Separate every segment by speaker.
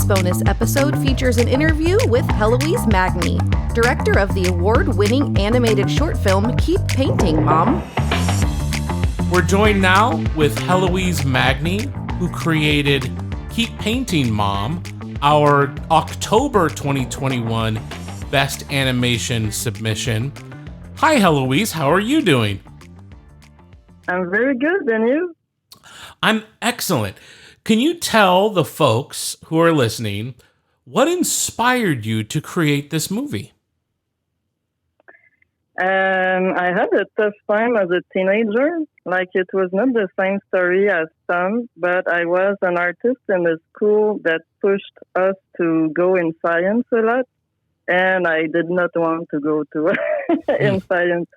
Speaker 1: This bonus episode features an interview with Heloise Magny, director of the award-winning animated short film Keep Painting, Mom.
Speaker 2: We're joined now with Heloise Magny, who created Keep Painting, Mom, our October 2021 Best Animation submission. Hi, Heloise. How are you doing?
Speaker 3: I'm very good, and you?
Speaker 2: I'm excellent. Can you tell the folks who are listening what inspired you to create this movie?
Speaker 3: I had a tough time as a teenager. Like, it was not the same story as Tom, but I was an artist in a school that pushed us to go in science a lot, and I did not want to go to in science.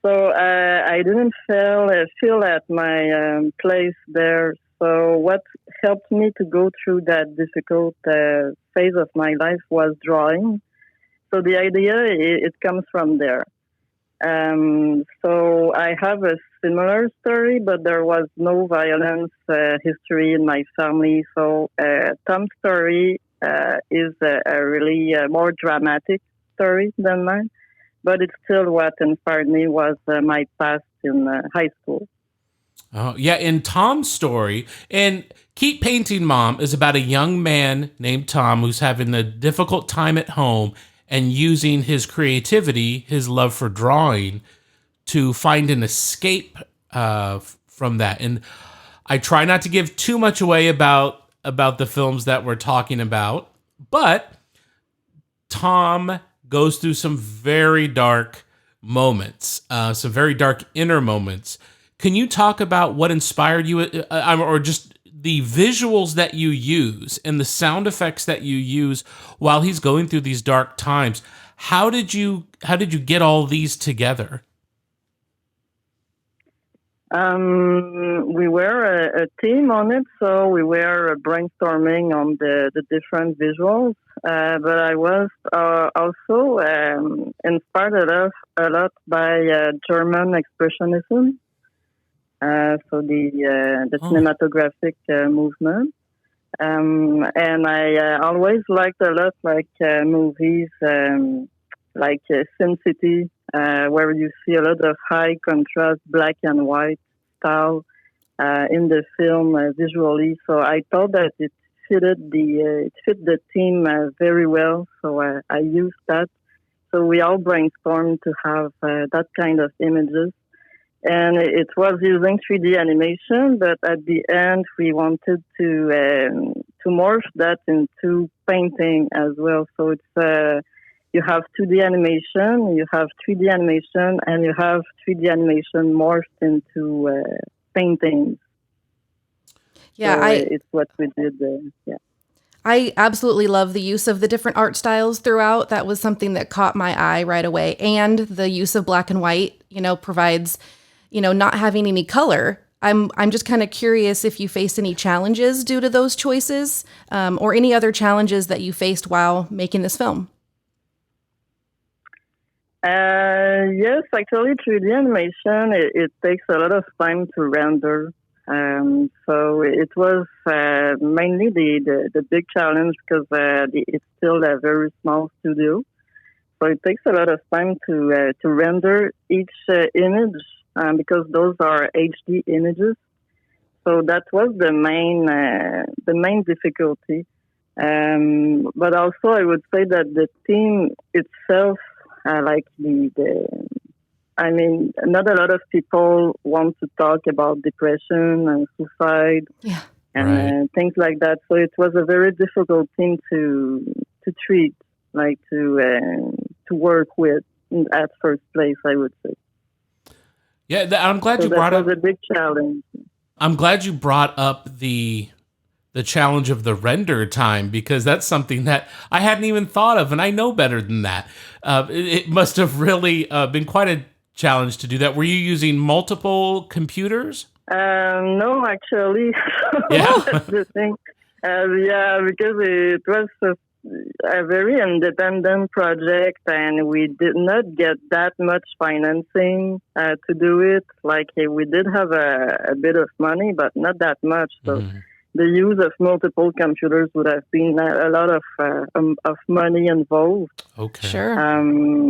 Speaker 3: So I didn't feel at my place there. So what helped me to go through that difficult phase of my life was drawing. So the idea, it comes from there. So I have a similar story, but there was no violence history in my family. So Tom's story is a really more dramatic story than mine. But it's still what inspired me was my past in high school.
Speaker 2: Oh, yeah, in Tom's story, and Keep Painting, Mom is about a young man named Tom who's having a difficult time at home and using his creativity, his love for drawing, to find an escape from that. And I try not to give too much away about the films that we're talking about, but Tom goes through some very dark moments, some very dark inner moments. Can you talk about what inspired you, or just the visuals that you use and the sound effects that you use while he's going through these dark times? How did you get all these together?
Speaker 3: We were a team on it, so we were brainstorming on the different visuals. But I was also inspired a lot by German expressionism. So the cinematographic movement. And I always liked a lot movies like Sin City, where you see a lot of high contrast, black and white style in the film visually. So I thought that it fit the theme very well. So I used that. So we all brainstormed to have that kind of images. And it was using 3D animation, but at the end we wanted to morph that into painting as well. So it's you have 2D animation, you have 3D animation, and you have 3D animation morphed into paintings.
Speaker 1: Yeah,
Speaker 3: so it's what we did. Yeah.
Speaker 1: I absolutely love the use of the different art styles throughout. That was something that caught my eye right away. And the use of black and white, provides, not having any color. I'm just kind of curious if you faced any challenges due to those choices, or any other challenges that you faced while making this film.
Speaker 3: Yes, actually 3D animation, it takes a lot of time to render. So it was mainly the big challenge because it's still a very small studio. So it takes a lot of time to render each image because those are HD images. So that was the main difficulty. But also I would say that the team itself, not a lot of people want to talk about depression and suicide and things like that. So it was a very difficult thing to treat, to work with at first place, I would say.
Speaker 2: Yeah, I'm glad you brought up.
Speaker 3: That was a big challenge.
Speaker 2: I'm glad you brought up the challenge of the render time, because that's something that I hadn't even thought of, and I know better than that. It must have really been quite a challenge to do that. Were you using multiple computers?
Speaker 3: No, actually.
Speaker 2: Yeah.
Speaker 3: That's the thing. Because it was a very independent project, and we did not get that much financing to do it. We did have a bit of money, but not that much. So the use of multiple computers would have been a lot of money involved.
Speaker 2: Okay.
Speaker 1: Sure.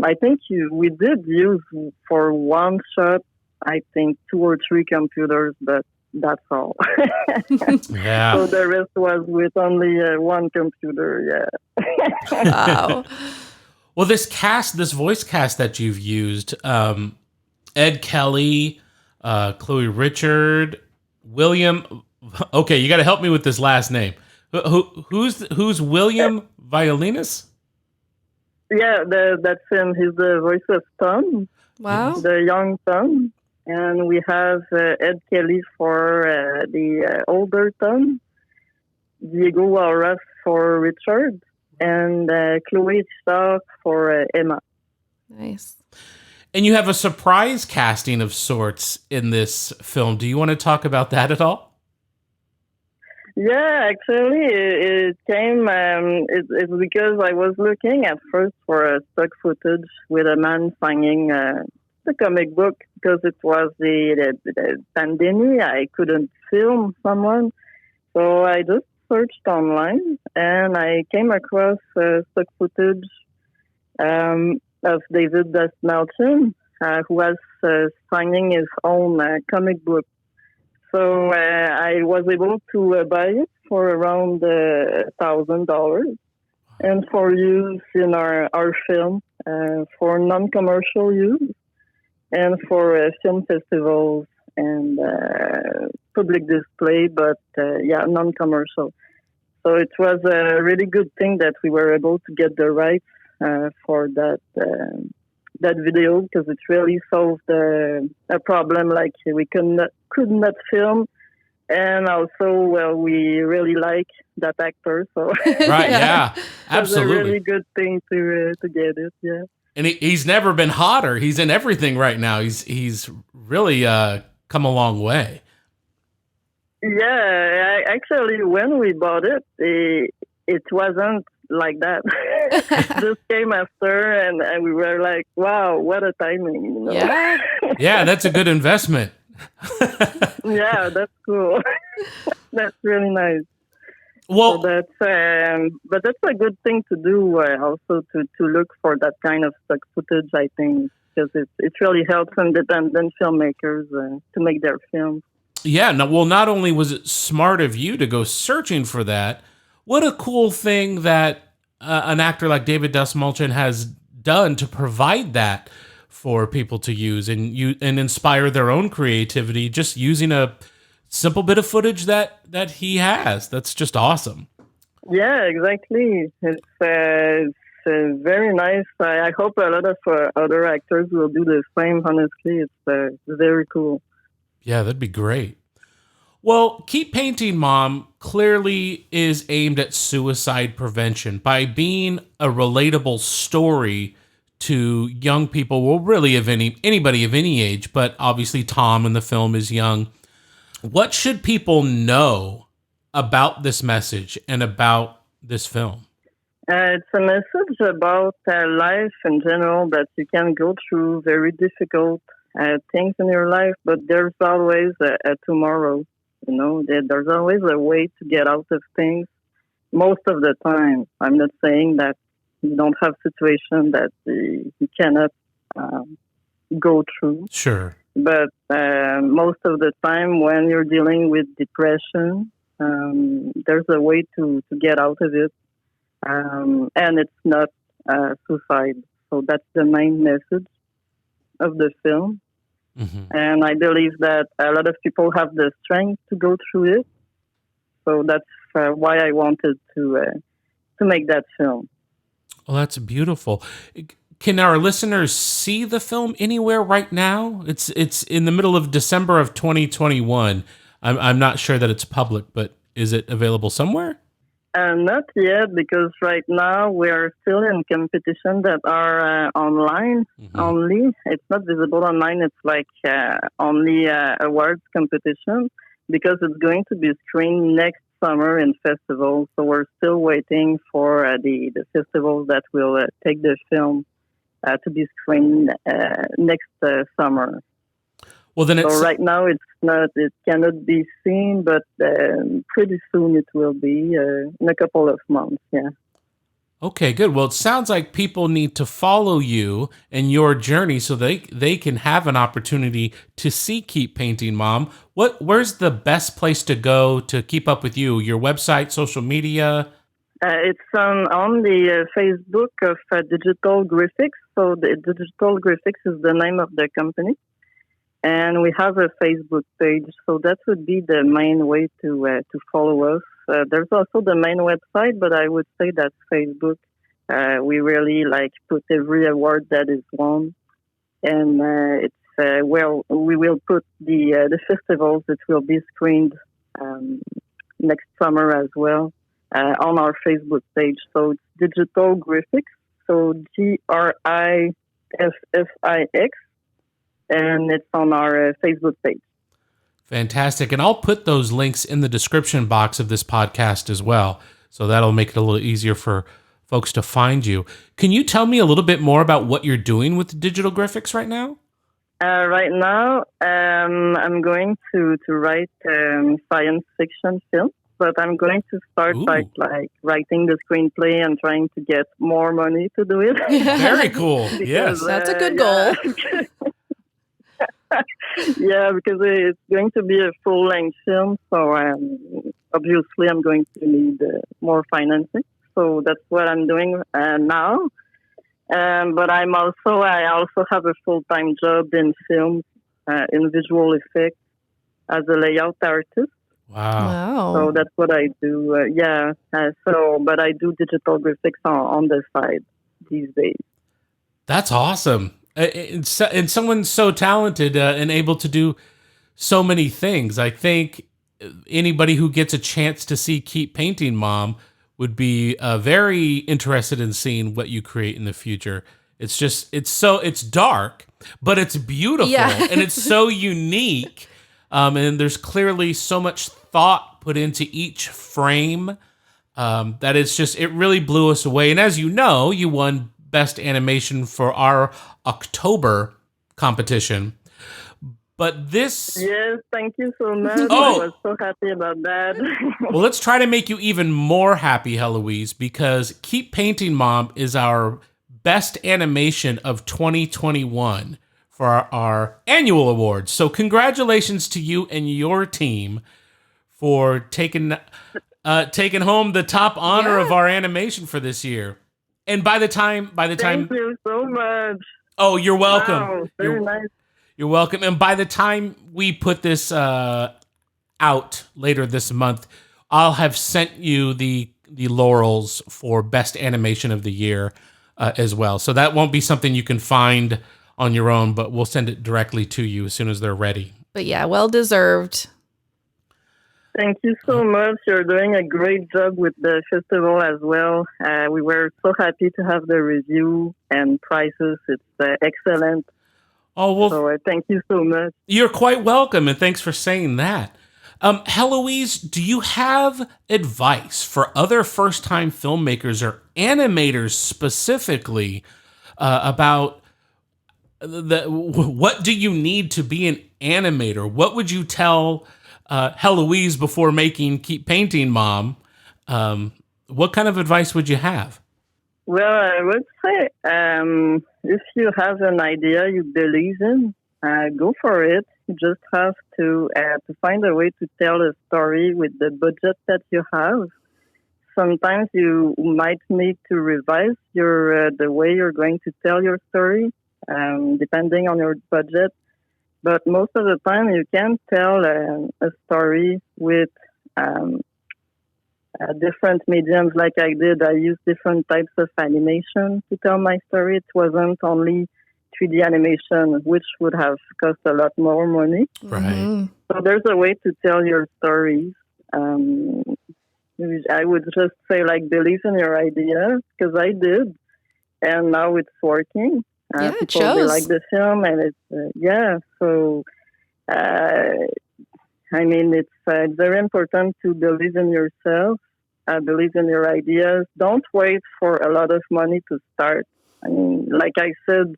Speaker 3: I think we did use for one shot, I think 2 or 3 computers, but that's all.
Speaker 2: Yeah.
Speaker 3: So the rest was with only one computer. Yeah.
Speaker 1: Wow.
Speaker 2: Well, this voice cast that you've used, Ed Kelly, Chloe Richard, William. Okay, you got to help me with this last name. Who's William Violinis?
Speaker 3: Yeah, that's him. He's the voice of Tom,
Speaker 1: Wow.
Speaker 3: the young Tom. And we have Ed Kelly for the older Tom, Diego Walras for Richard, and Chloe Stark for Emma.
Speaker 1: Nice.
Speaker 2: And you have a surprise casting of sorts in this film. Do you want to talk about that at all?
Speaker 3: Yeah, actually, it came. It's because I was looking at first for a stock footage with a man signing the comic book because it was the pandemic. I couldn't film someone, so I just searched online and I came across stock footage of David Dastmalchian, who was signing his own comic book. So I was able to buy it for around $1,000 and for use in our film for non-commercial use and for film festivals and public display, but non-commercial. So it was a really good thing that we were able to get the rights for that video because it really solved a problem. Like we could not film, and also we really like that actor. So
Speaker 2: Right? Yeah,
Speaker 3: it was a
Speaker 2: absolutely.
Speaker 3: really good thing to get it. Yeah.
Speaker 2: And he's never been hotter. He's in everything right now. He's really come a long way.
Speaker 3: Yeah, actually, when we bought it, it wasn't like that. This came after, and we were like, "Wow, what a timing!" You know?
Speaker 1: Yeah.
Speaker 2: Yeah, that's a good investment.
Speaker 3: Yeah, that's cool. That's really nice.
Speaker 2: Well,
Speaker 3: So but that's a good thing to do. Also, to look for that kind of stock footage, I think, because it really helps independent filmmakers to make their films.
Speaker 2: yeah. No, well, not only was it smart of you to go searching for that, what a cool thing that an actor like David Dastmalchian has done to provide that for people to use and inspire their own creativity, just using a simple bit of footage that he has. That's just awesome.
Speaker 3: Yeah, exactly. It's very nice. I hope a lot of other actors will do the same. Honestly, it's very cool.
Speaker 2: Yeah, that'd be great. Well, Keep Painting Mom clearly is aimed at suicide prevention by being a relatable story to young people. Well, really, of anybody of any age, but obviously Tom in the film is young. What should people know about this message and about this film?
Speaker 3: It's a message about life in general, that you can go through very difficult things in your life, but there's always a tomorrow. You know, there's always a way to get out of things. Most of the time, I'm not saying that you don't have situations that you cannot go through.
Speaker 2: Sure.
Speaker 3: But most of the time, when you're dealing with depression, there's a way to get out of it. And it's not suicide. So that's the main message of the film.
Speaker 2: Mm-hmm.
Speaker 3: And I believe that a lot of people have the strength to go through it. So that's why I wanted to make that film.
Speaker 2: Well, that's beautiful. Can our listeners see the film anywhere right now? It's in the middle of December of 2021. I'm not sure that it's public, but is it available somewhere?
Speaker 3: Not yet, because right now we're still in competition that are online only. It's not visible online. It's like only awards competition, because it's going to be screened next summer in festivals. So we're still waiting for the festivals that will take the film to be screened next summer.
Speaker 2: Well, then
Speaker 3: So right now it cannot be seen, but pretty soon it will be in a couple of months. Yeah.
Speaker 2: okay, good. Well, it sounds like people need to follow you and your journey so they can have an opportunity to see Keep Painting Mom. Where's the best place to go to keep up with you? Your website, social media?
Speaker 3: It's on the Facebook of Digital Graphics. So the Digital Graphics is the name of the company, and we have a Facebook page. So that would be the main way to follow us. There's also the main website, but I would say that Facebook. We really put every award that is won, and we will put the festivals that will be screened next summer as well. On our Facebook page. So it's Digital Graphics, so GRIFFIX, and it's on our Facebook page.
Speaker 2: Fantastic. And I'll put those links in the description box of this podcast as well. So that'll make it a little easier for folks to find you. Can you tell me a little bit more about what you're doing with Digital Graphics right now?
Speaker 3: Right now, I'm going to write science fiction film. But I'm going to start by writing the screenplay and trying to get more money to do it.
Speaker 2: Very cool.
Speaker 3: Because,
Speaker 2: yes.
Speaker 1: That's a good goal.
Speaker 3: Yeah, because it's going to be a full-length film. So obviously I'm going to need more financing. So that's what I'm doing now. But I also have a full-time job in film, in visual effects as a layout artist.
Speaker 2: Wow.
Speaker 3: So that's what I do. But I do digital graphics on the side these days.
Speaker 2: That's awesome. And someone so talented and able to do so many things. I think anybody who gets a chance to see Keep Painting Mom would be very interested in seeing what you create in the future. It's dark, but it's beautiful and it's so unique. And there's clearly so much thought put into each frame that it really blew us away. And as you know, you won Best Animation for our October competition. But this...
Speaker 3: Yes, thank you so much. I was so happy about that.
Speaker 2: Well, let's try to make you even more happy, Heloise, because Keep Painting Mom is our Best Animation of 2021. For our annual awards. So congratulations to you and your team for taking home the top honor of our animation for this year. And by the time
Speaker 3: Thank you so much.
Speaker 2: Oh, you're welcome.
Speaker 3: Wow, very nice.
Speaker 2: You're welcome. And by the time we put this out later this month, I'll have sent you the laurels for Best Animation of the Year as well. So that won't be something you can find on your own, but we'll send it directly to you as soon as they're ready.
Speaker 1: But yeah, well deserved.
Speaker 3: Thank you so much. You're doing a great job with the festival as well. We were so happy to have the review and prizes. It's excellent.
Speaker 2: Oh, well,
Speaker 3: so thank you so much.
Speaker 2: You're quite welcome, and thanks for saying that. Heloise, do you have advice for other first-time filmmakers or animators specifically about what do you need to be an animator? What would you tell Heloise before making Keep Painting Mom? What kind of advice would you have?
Speaker 3: Well, I would say if you have an idea you believe in, go for it. You just have to find a way to tell a story with the budget that you have. Sometimes you might need to revise the way you're going to tell your story. Depending on your budget. But most of the time you can tell a story with different mediums like I did. I used different types of animation to tell my story. It wasn't only 3D animation, which would have cost a lot more money.
Speaker 2: Right.
Speaker 3: So there's a way to tell your stories. I would just say believe in your idea, because I did. And now it's working.
Speaker 1: It
Speaker 3: people
Speaker 1: shows.
Speaker 3: They like the film, and it's So, it's very important to believe in yourself, believe in your ideas. Don't wait for a lot of money to start. I mean, like I said,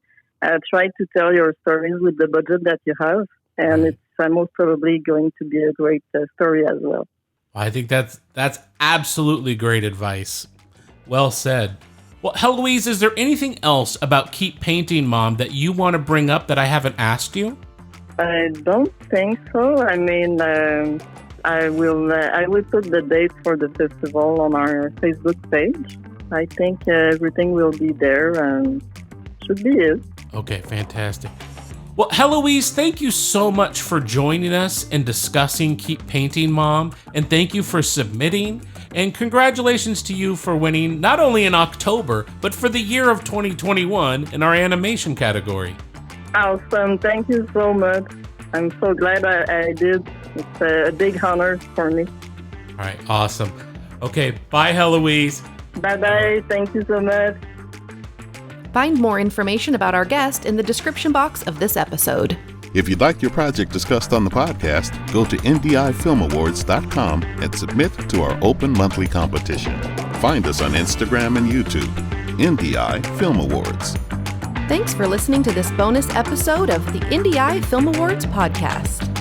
Speaker 3: try to tell your stories with the budget that you have. and it's most probably going to be a great story as well.
Speaker 2: I think that's absolutely great advice. Well said. Well, Heloise, is there anything else about Keep Painting Mom that you want to bring up that I haven't asked you?
Speaker 3: I don't think so. I mean, I will put the date for the festival on our Facebook page. I think everything will be there and should be it.
Speaker 2: Okay, fantastic. Well, Heloise, thank you so much for joining us and discussing Keep Painting Mom, and thank you for submitting, and congratulations to you for winning not only in October, but for the year of 2021 in our animation category.
Speaker 3: Awesome. Thank you so much. I'm so glad I did. It's a big honor for me.
Speaker 2: All right, awesome. Okay, bye, Heloise.
Speaker 3: Bye-bye. Thank you so much.
Speaker 1: Find more information about our guest in the description box of this episode.
Speaker 4: If you'd like your project discussed on the podcast, go to IndieEyeFilmAwards.com and submit to our open monthly competition. Find us on Instagram and YouTube. IndieEye Film Awards.
Speaker 1: Thanks for listening to this bonus episode of the IndieEye Film Awards podcast.